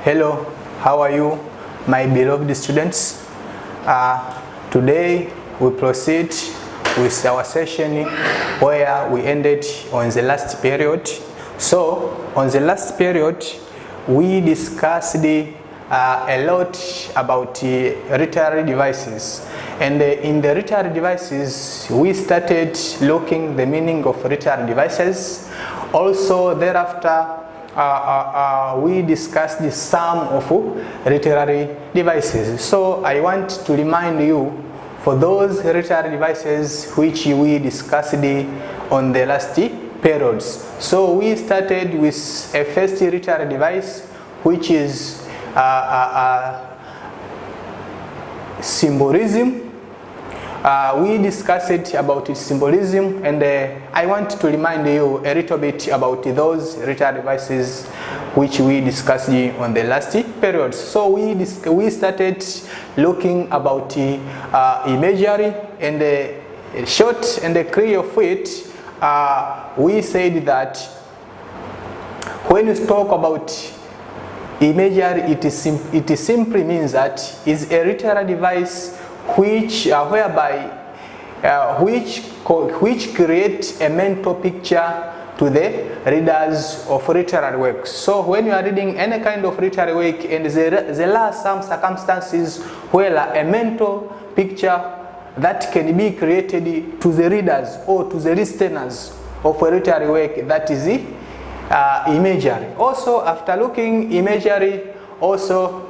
Hello, how are you, my beloved students? Today we proceed with our session where we ended on the last period. So, on the last period, we discussed a lot about literary devices. And in the literary devices, we started looking the meaning of literary devices. Also, thereafter, we discussed the sum of literary devices. So I want to remind you for those literary devices which we discussed on the last periods. So we started with a first literary device which is symbolism. We discussed about symbolism, and I want to remind you a little bit about those literary devices which we discussed on the last periods. So we started looking about imagery, and short and clear of it, we said that when you talk about imagery, it simply means that is a literary device which which create a mental picture to the readers of literary works. So when you are reading any kind of literary work, and there are some circumstances where a mental picture that can be created to the readers or to the listeners of a literary work, that is imagery. Also, after looking imagery, also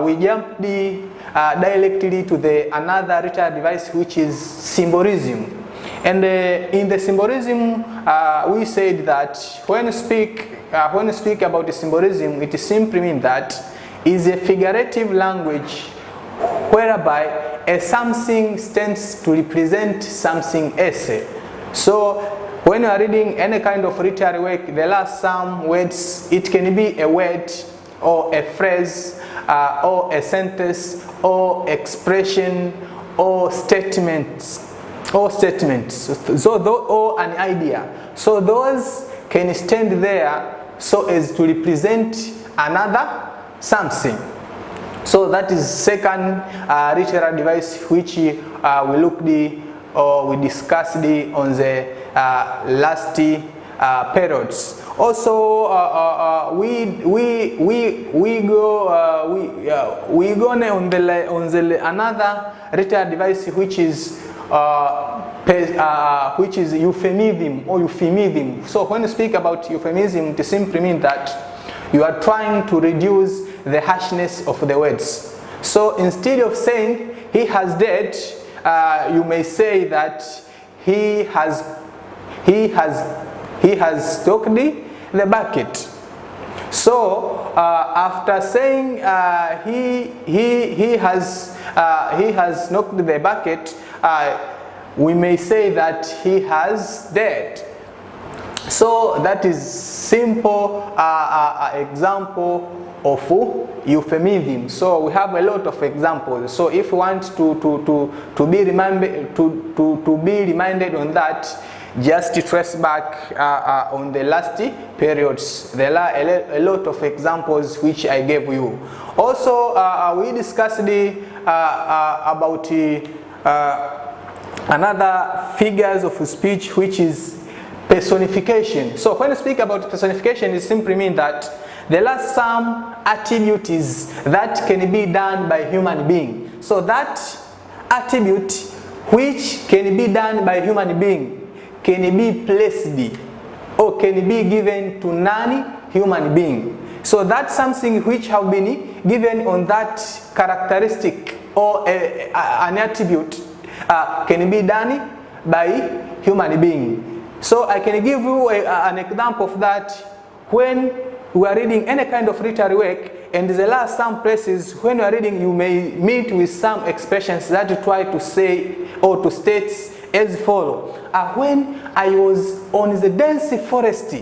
we jumped directly to another literary device which is symbolism. And in the symbolism, we said that when you speak about the symbolism, it simply means that is a figurative language whereby a something stands to represent something else. So when you are reading any kind of literary work, there are some words. It can be a word or a phrase or a sentence or expression or statements or an idea. So those can stand there so as to represent another something. So that is second literary device which we looked or we discussed on the last periods. Also, we go on the another literary device which is euphemism or euphemism. So when you speak about euphemism, it simply means that you are trying to reduce the harshness of the words. So instead of saying he has died, you may say that he has stocked the bucket. So after saying he has knocked the bucket, we may say that he has died. So that is simple example of euphemism. So we have a lot of examples. So if you want to be reminded on that, just to trace back on the last periods. There are a lot of examples which I gave you. Also, we discussed about another figures of speech which is personification. So when you speak about personification, it simply means that there are some attributes that can be done by human being. So that attribute which can be done by human being can be placed or can be given to non-human being. So that's something which have been given on that characteristic or an attribute can be done by human being. So I can give you an example of that. When we are reading any kind of literary work, and there are some places when you are reading, you may meet with some expressions that you try to say or to state as follow. When I was on the dense forest,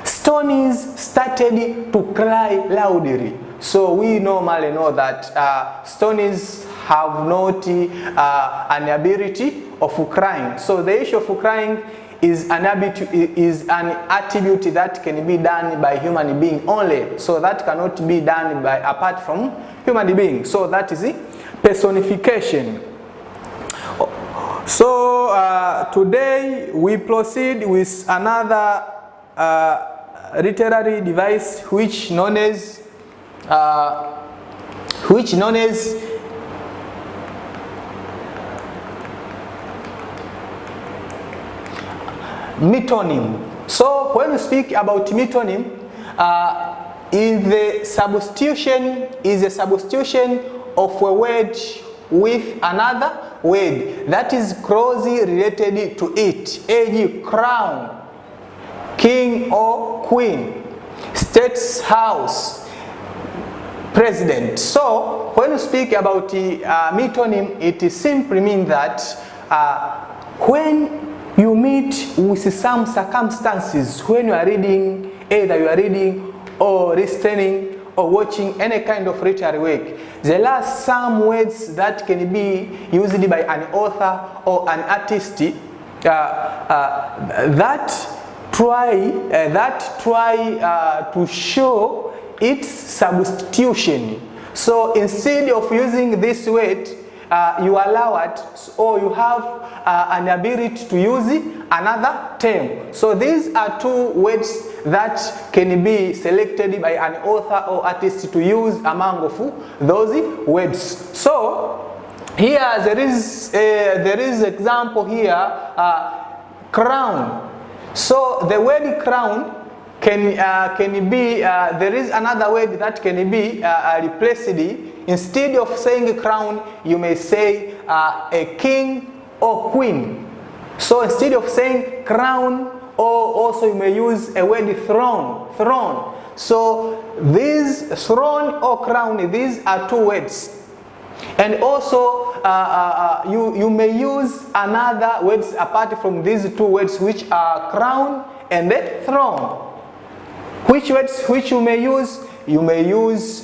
stones started to cry loudly. So we normally know that stones have not an ability of crying. So the issue of crying is an attribute that can be done by human being only. So that cannot be done by apart from human being. So that is the personification. So today we proceed with another literary device which known as metonym. So when we speak about metonym, is a substitution of a word with another word that is closely related to it, e.g. crown, king or queen, state's house, president. So when we speak about metonym, it simply means that when you meet with some circumstances, when you are reading, either you are reading or listening or watching any kind of literary work, there are some words that can be used by an author or an artist that try to show its substitution. So instead of using this word, you allow it, or you have an ability to use another term. So these are two words that can be selected by an author or artist to use among of those words. So here there is example here, crown. So the word crown can be there is another word that can be replaced. Instead of saying crown, you may say a king or queen. So instead of saying crown, or also you may use a word throne. So these throne or crown, these are two words. And also you may use another words apart from these two words, which are crown and throne. Which words which you may use? You may use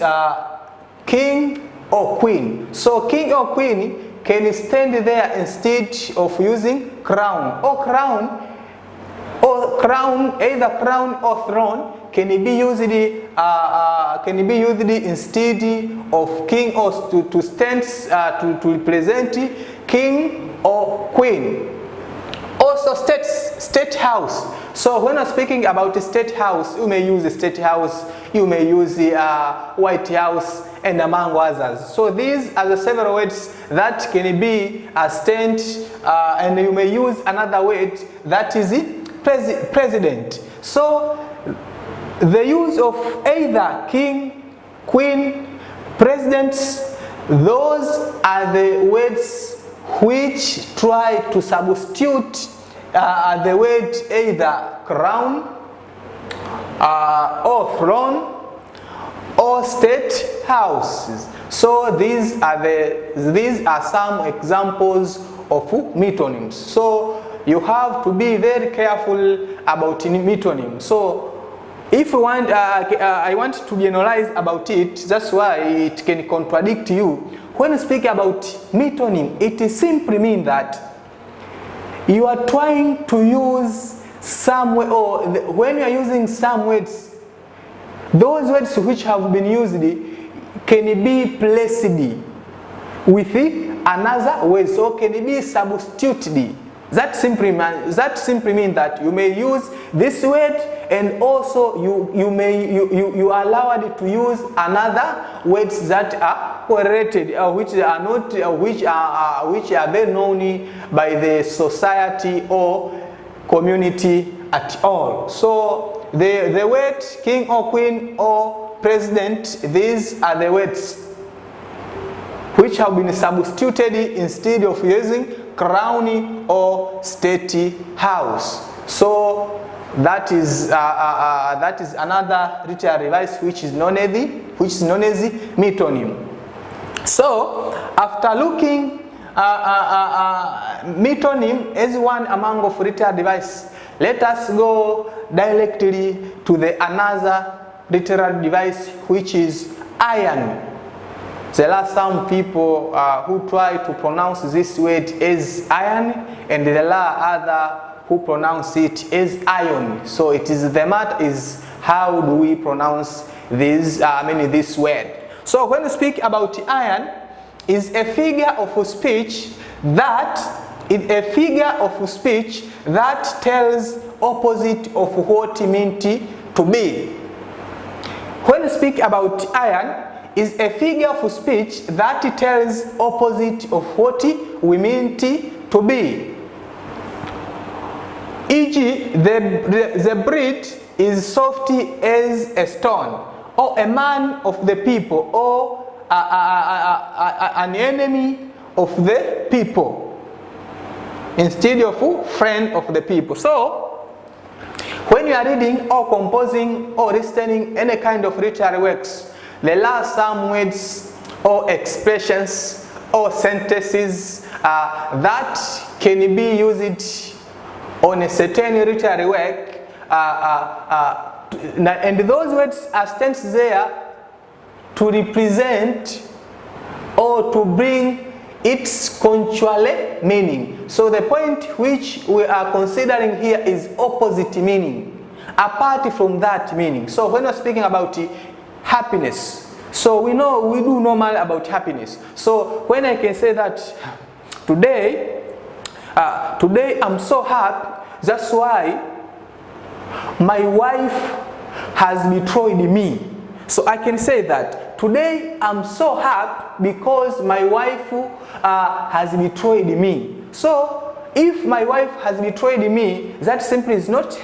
king or queen. So king or queen can stand there instead of using crown. Or crown, either crown or throne can be used instead of king, or to stand to represent king or queen. Also state house. So when I'm speaking about the state house, you may use the state house, you may use the White House, and among others. So these are the several words that can be stand, and you may use another word that is president. So the use of either king, queen, presidents, those are the words which try to substitute the word either crown or throne or state houses. So these are some examples of metonyms. So you have to be very careful about metonym. So if you want, I want to generalize about it. That's why it can contradict you. When you speak about metonym, it simply means that you are trying to use some way, or when you are using some words, those words which have been used can be placed with another word, so can be substituted. That simply means that you may use this word, and also you are allowed to use another words that are correlated, which are not which are very known by the society or community at all. So the word king or queen or president, these are the words which have been substituted instead of using crown or state house. So that is another literary device which is known as metonym. So after looking metonym as one among of literary device, let us go directly to the another literary device, which is iron. There are some people who try to pronounce this word as iron, and there are other who pronounce it as iron. So it is the matter is how do we pronounce this this word. So when we speak about iron, is a figure of speech that tells opposite of what it meant to be. When we speak about iron, is a figure of speech that tells opposite of what we mean to be. E.g., the breed is soft as a stone, or a man of the people, or an enemy of the people, instead of friend of the people. So, when you are reading or composing or listening any kind of literary works, there are some words or expressions or sentences that can be used on a certain literary work, and those words are sent there to represent or to bring its conjugal meaning. So the point which we are considering here is opposite meaning, apart from that meaning. So when we're speaking about happiness, so we do normal about happiness. So when I can say that today I'm so happy, that's why my wife has betrayed me. So I can say that today I'm so happy because my wife has betrayed me. So if my wife has betrayed me, that simply is not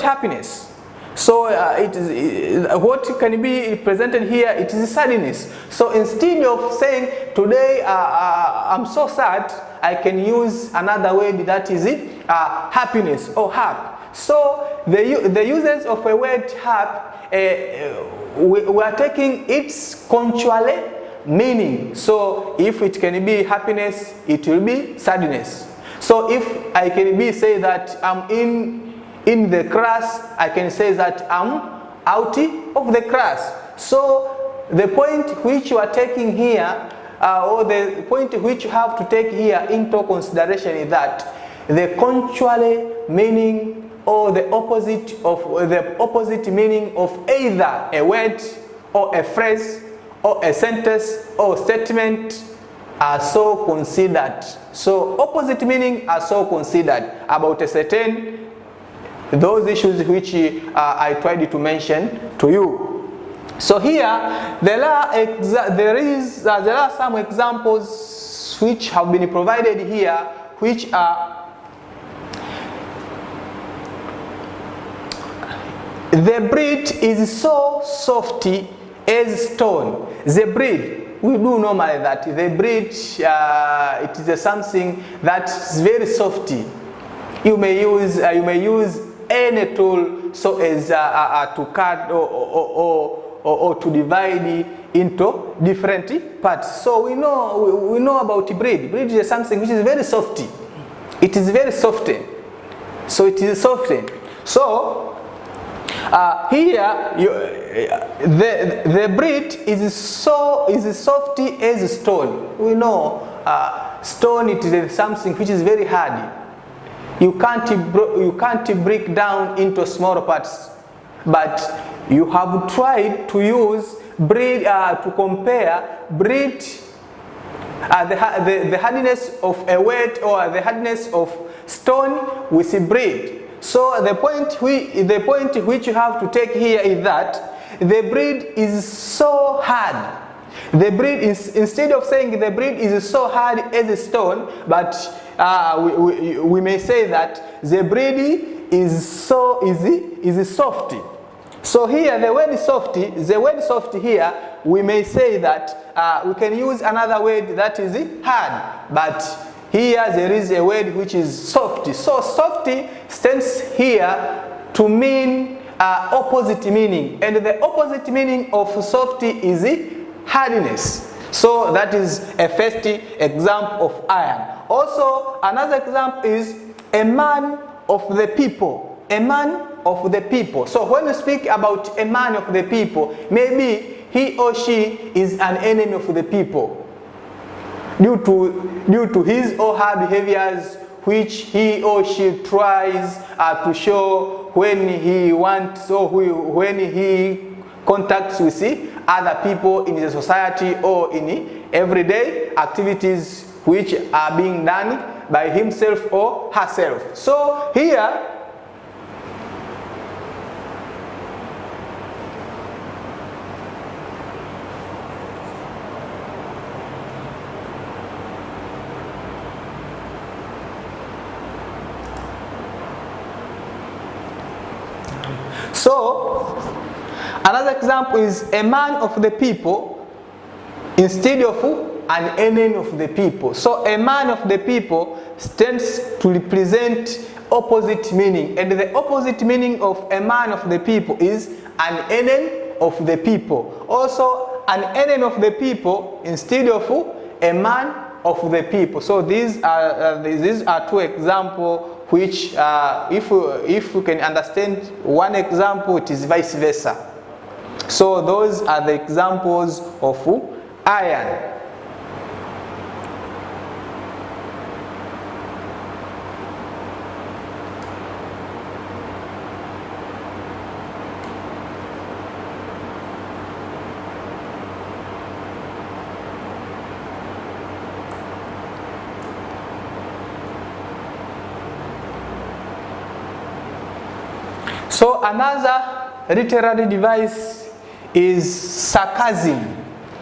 happiness. So it is what can be presented here. It is sadness. So instead of saying today I'm so sad, I can use another word that is happiness or happy. So the usage of a word happy, we are taking its conjugal meaning. So if it can be happiness, it will be sadness. So if I can be say that I'm in the class, I can say that I'm out of the class. So the point which you are taking here, or the point which you have to take here into consideration is that the conjugal meaning or the opposite meaning of either a word or a phrase or a sentence or statement are so considered. So opposite meaning are so considered about a certain those issues which I tried to mention to you. So here there are some examples which have been provided here, which are the bread is so soft as stone. The bread, we do normally that the bread it is something that is very soft. You may use any tool so as to cut or to divide into different parts. So we know about bread. Bread is something which is very soft. It is very soft. So it is soft. So here the bread is soft as stone. We know stone, it is something which is very hard. You can't break down into small parts. But you have tried to use bread to compare bread, the hardness of a word or the hardness of stone with bread. So the point which you have to take here is that the bread is so hard. The bread is, instead of saying the bread is so hard as a stone, but we may say that the bread is so is soft. So here the word soft here, we may say that we can use another word that is hard, but here there is a word which is soft. So soft stands here to mean opposite meaning, and the opposite meaning of soft is hardness. So that is a first example of iron. Also another example is a man of the people. A man of the people. So when we speak about a man of the people, maybe he or she is an enemy of the people due to his or her behaviors which he or she tries to show when he wants or when he contacts with other people in the society or in everyday activities which are being done by himself or herself. So here another example is a man of the people instead of an enemy of the people. So a man of the people stands to represent opposite meaning, and the opposite meaning of a man of the people is an enemy of the people. Also an enemy of the people instead of a man of the people. So these are two examples which if you can understand one example, it is vice versa. So those are the examples of iron. So another literary device is sarcasm.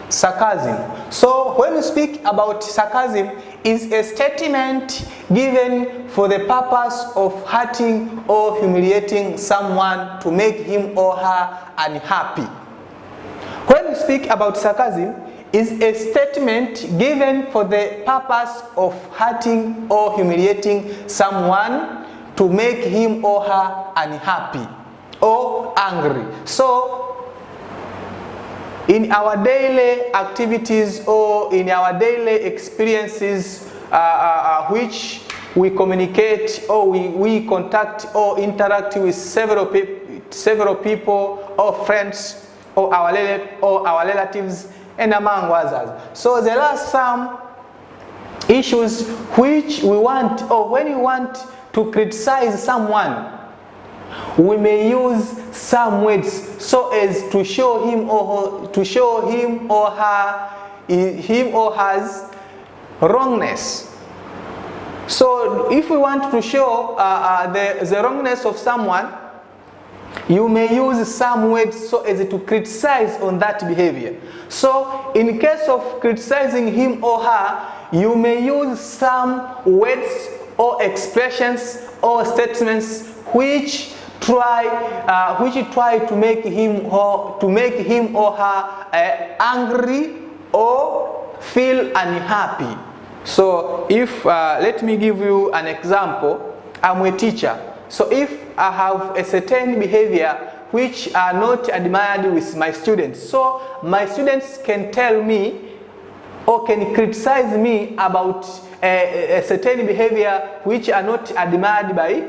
Sarcasm. So when we speak about sarcasm, is a statement given for the purpose of hurting or humiliating someone to make him or her unhappy. When we speak about sarcasm, is a statement given for the purpose of hurting or humiliating someone to make him or her unhappy or angry. So in our daily activities or in our daily experiences which we communicate or we contact or interact with several people or friends or our relatives and among others. So there are some issues which we want, or when we want to criticize someone, we may use some words so as to show him or her's wrongness. So if we want to show the wrongness of someone, you may use some words so as to criticize on that behavior. So in case of criticizing him or her, you may use some words or expressions or statements which try to make him or her angry or feel unhappy. So if let me give you an example. I'm a teacher. So if I have a certain behavior which are not admired with my students, so my students can tell me or can criticize me about a certain behavior which are not admired by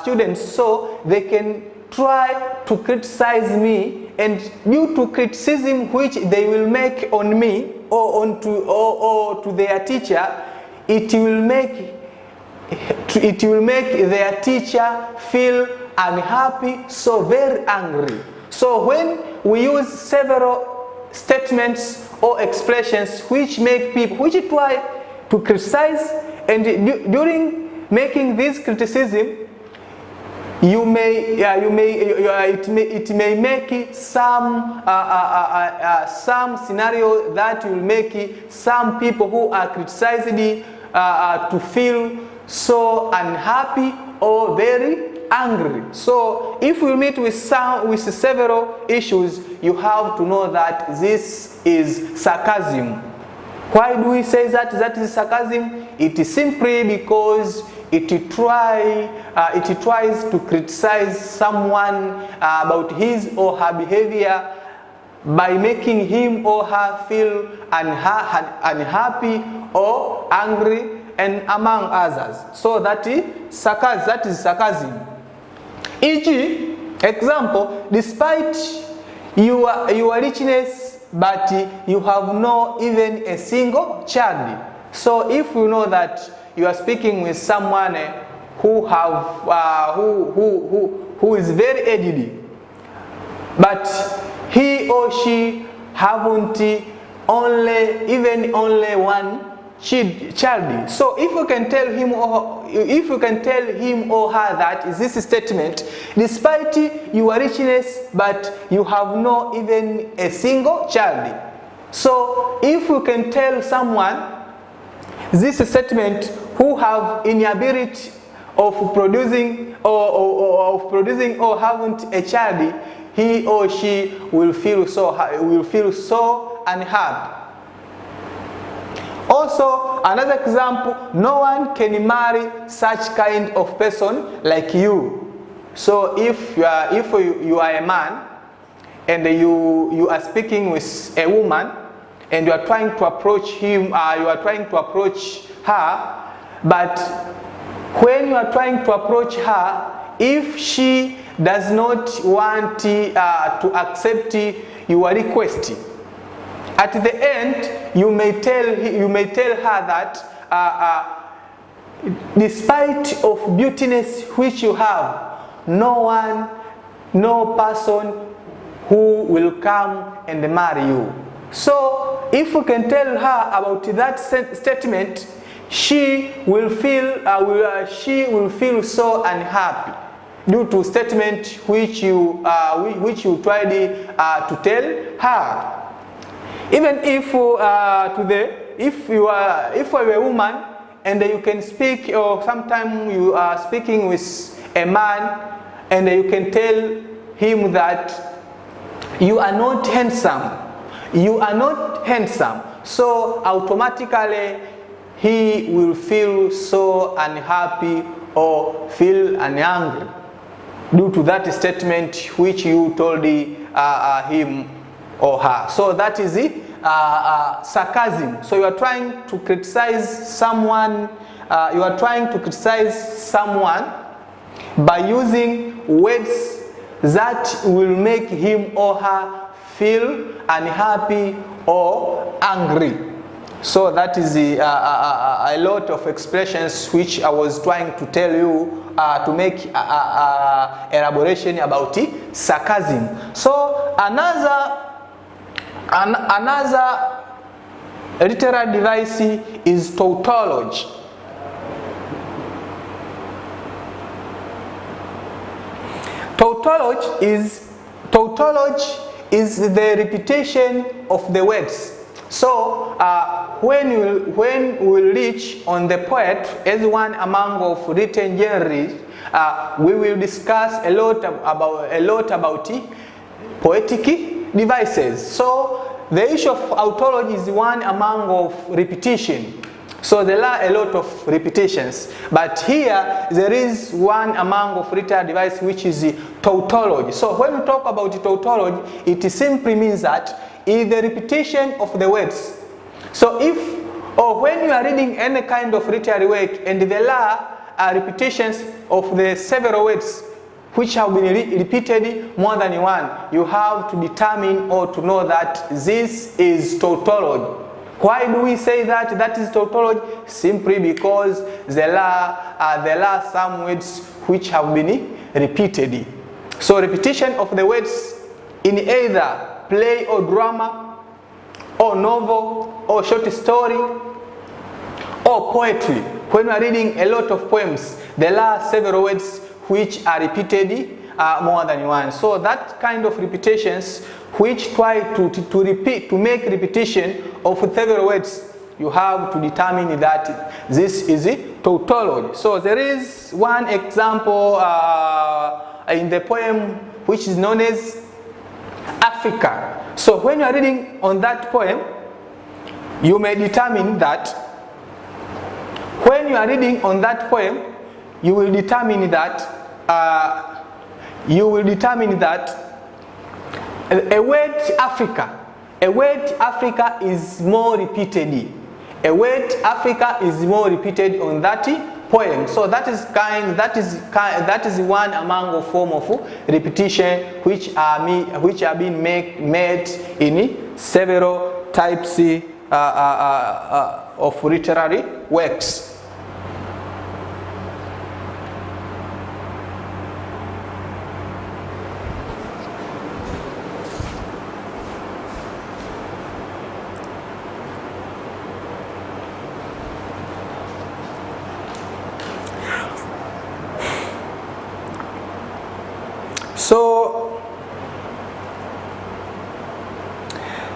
students, so they can try to criticize me, and due to criticism which they will make on me or to their teacher, it will make their teacher feel unhappy, so very angry. So when we use several statements or expressions which try to criticize, and during making this criticism, it may make some scenario that will make some people who are criticized to feel so unhappy or very angry. So if we meet with several issues, you have to know that this is sarcasm. Why do we say that is sarcasm? It is simply because it tries to criticize someone about his or her behavior by making him or her feel unhappy or angry, and among others. So that is sarcasm. E.g., example, despite your richness, but you have no even a single child. So if you know that you are speaking with someone who is very aged, but he or she haven't only one child. So if you can tell him or her that is this statement, despite your richness, but you have no even a single child. So if you can tell someone this statement who have inability of producing or haven't a child, he or she will feel so unhappy. Also, another example, no one can marry such kind of person like you. So if you are a man and you are speaking with a woman and you are trying to approach him, you are trying to approach her, but when you are trying to approach her, if she does not want to accept your request, at the end you may tell her that despite of beautiness which you have, no person who will come and marry you. So if you can tell her about that statement, she will feel so unhappy due to statement which you tried to tell her. Even if you are a woman and you can speak, or sometimes you are speaking with a man and you can tell him that you are not handsome, so automatically he will feel so unhappy or feel angry due to that statement which you told him or her. So that is sarcasm. So you are trying to criticize someone. By using words that will make him or her feel unhappy or angry. So that is a lot of expressions which I was trying to tell you to make elaboration about sarcasm. So another literary device is tautology. Tautology is the repetition of the words. So when we reach on the poet as one among of written genres, we will discuss a lot about poetic devices. So the issue of tautology is one among of repetition. So there are a lot of repetitions, but here there is one among of literary device which is tautology. So when we talk about tautology, it simply means that is the repetition of the words. So when you are reading any kind of literary work and there are repetitions of the several words which have been repeated more than one, you have to determine or to know that this is tautology. Why do we say that is tautology? Simply because there are some words which have been repeated. So repetition of the words in either play or drama or novel or short story or poetry. When we are reading a lot of poems, there are several words which are repeated more than one. So that kind of repetitions which try to make repetition of several words, you have to determine that this is tautology. So there is one example in the poem which is known as Africa. So when you are reading on that poem, you may determine that when you are reading on that poem, you will determine that a word Africa is more repeated. A word Africa is more repeated on that poem. So that is one among a form of repetition which are being made in several types of literary works.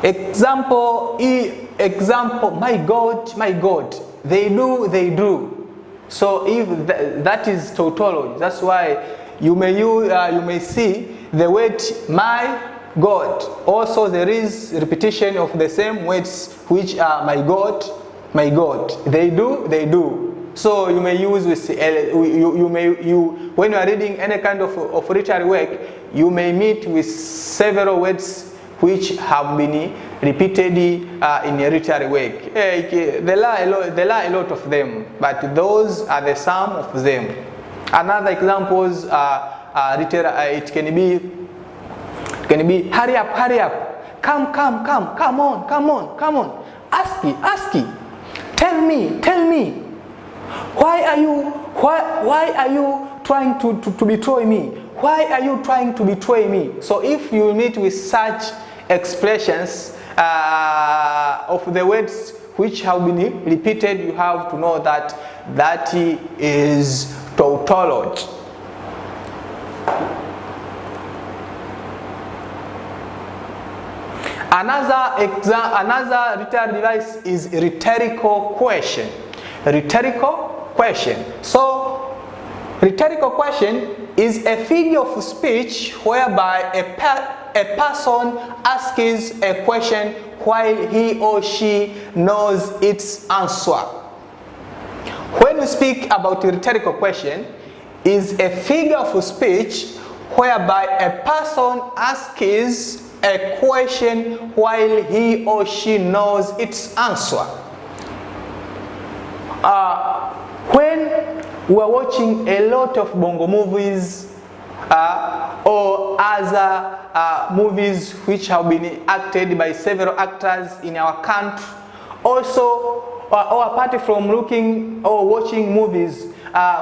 Example, my God, my God. They do. So if that is tautology, that's why you may see the word my God. Also there is repetition of the same words which are my God, my God. They do. So you may use with when you are reading any kind of literary work, you may meet with several words which have been repeated in a literary work. There are a lot of them, but those are the sum of them. Another examples it can be hurry up, come on, ask, tell me, why are you trying to betray me? Why are you trying to betray me? So if you meet with such expressions of the words which have been repeated, you have to know that that is tautology. Another literary device is rhetorical question. So rhetorical question is a figure of speech whereby a person asks a question while he or she knows its answer. When we speak about a rhetorical question, is a figure of speech whereby a person asks a question while he or she knows its answer. When we are watching a lot of bongo movies or other movies which have been acted by several actors in our country, also or apart from looking or watching movies,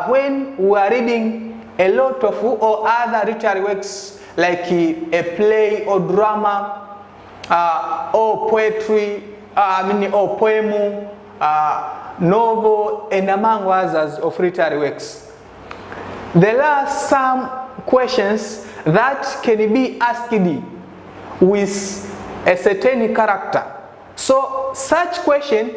when we are reading a lot of or other literary works like a play or drama or poetry, or poem, novel, and among others of literary works, there are some questions that can be asked with a certain character. So such questions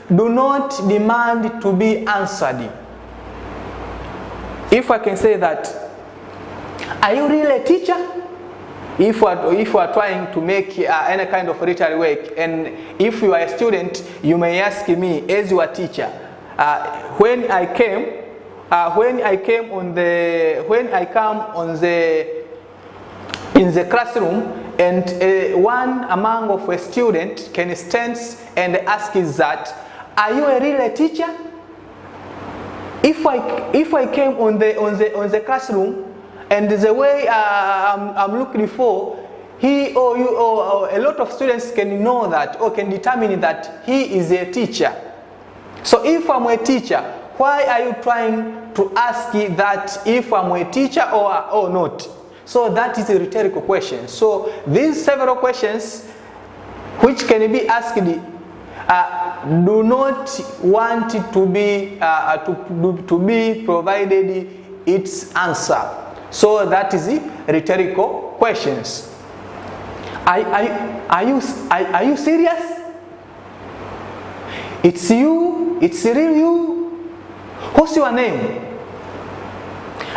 do not demand to be answered. If I can say that, are you really a teacher? If we are trying to make any kind of literary work, and if you are a student, you may ask me as your teacher. When I come in the classroom, and one among of a student can stand and ask is that, are you a real teacher? If I came on the classroom, and the way I'm looking for, he or you or a lot of students can know that or can determine that he is a teacher. So if I'm a teacher, why are you trying to ask that if I'm a teacher or not? So that is a rhetorical question. So these several questions which can be asked do not want to be provided its answer. So that is the rhetorical questions. Are you serious? It's you? It's real you? What's your name?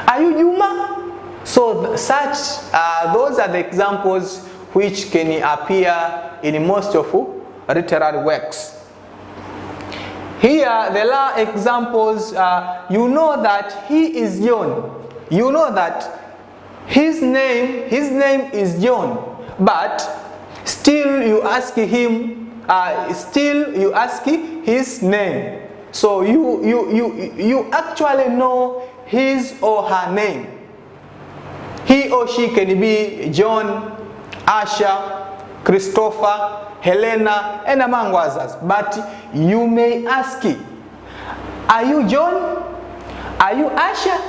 Are you Juma? So those are the examples which can appear in most of literary works. Here there are examples. You know that he is John. You know that his name is John, but still you ask him. Still you ask his name. So you actually know his or her name. He or she can be John, Asha, Christopher, Helena, and among others. But you may ask, are you John? Are you Asha?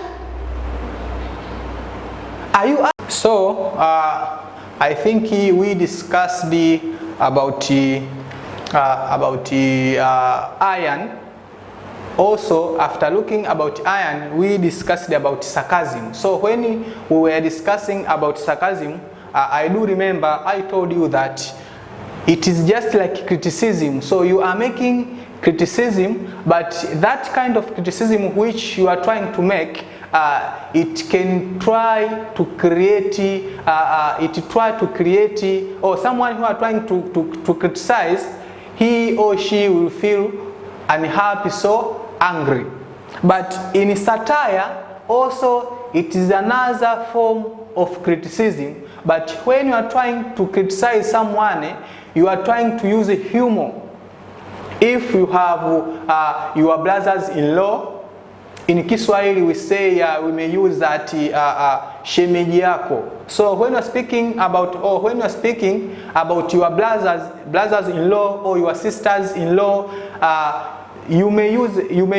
Are you? So I think we discussed about iron. Also, after looking about iron, we discussed about sarcasm. So when we were discussing about sarcasm, I do remember I told you that it is just like criticism. So you are making criticism, but that kind of criticism which you are trying to make, it can try to create, or someone who are trying to criticize, he or she will feel unhappy, so angry. But in satire, also it is another form of criticism. But when you are trying to criticize someone, you are trying to use humor. If you have your brothers-in-law, in Kiswahili we say, we may use that shemeji yako. So when you are speaking about, your brothers-in-law or your sisters-in-law, you may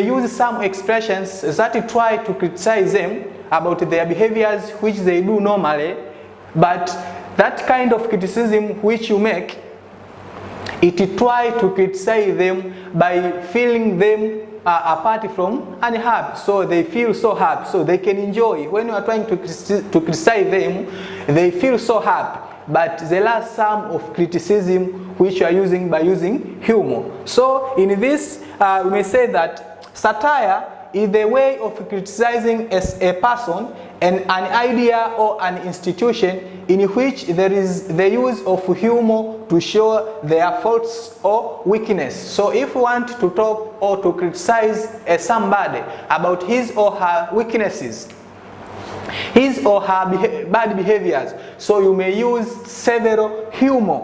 use some expressions that try to criticize them about their behaviors which they do normally. But that kind of criticism which you make, it try to criticize them by feeling them apart from unhappy, so they feel so happy, so they can enjoy. When you are trying to criticize them, they feel so happy. But there are some of criticism which you are using by using humor. So in this, we may say that satire is the way of criticizing a person and an idea or an institution in which there is the use of humor to show their faults or weakness. So if you want to talk or to criticize somebody about his or her weaknesses, his or her bad behaviors, so you may use several humor.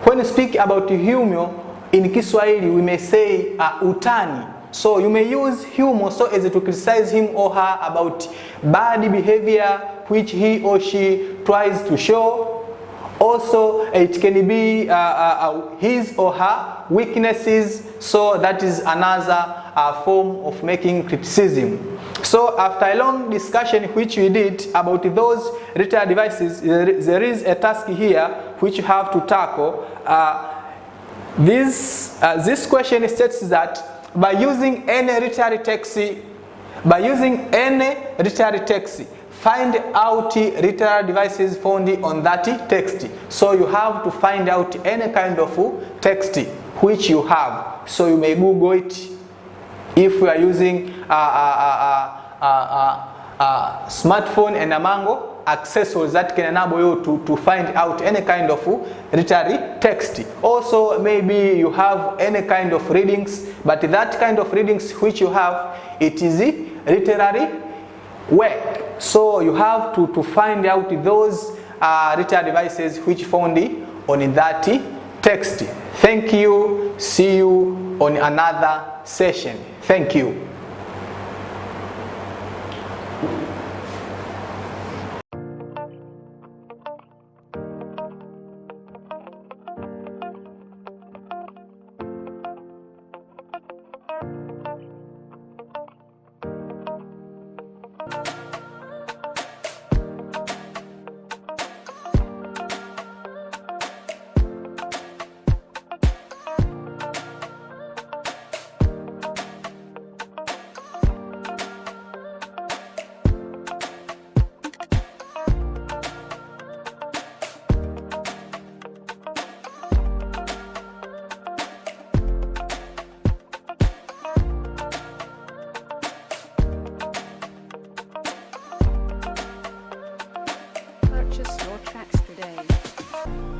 When you speak about humor in Kiswahili, we may say utani. So you may use humor so as to criticize him or her about bad behavior which he or she tries to show. Also, it can be his or her weaknesses, so that is another form of making criticism. So after a long discussion which we did about those literary devices, there is a task here which you have to tackle. This question states that by using any literary text, find out literary devices found on that text. So you have to find out any kind of text which you have. So you may Google it. If we are using smartphone and Mango accessories that can enable you to find out any kind of literary text. Also, maybe you have any kind of readings, but that kind of readings which you have, it is literary work. So you have to find out those literary devices which found on that text. Thank you. See you on another session. Thank you. Purchase your tracks today.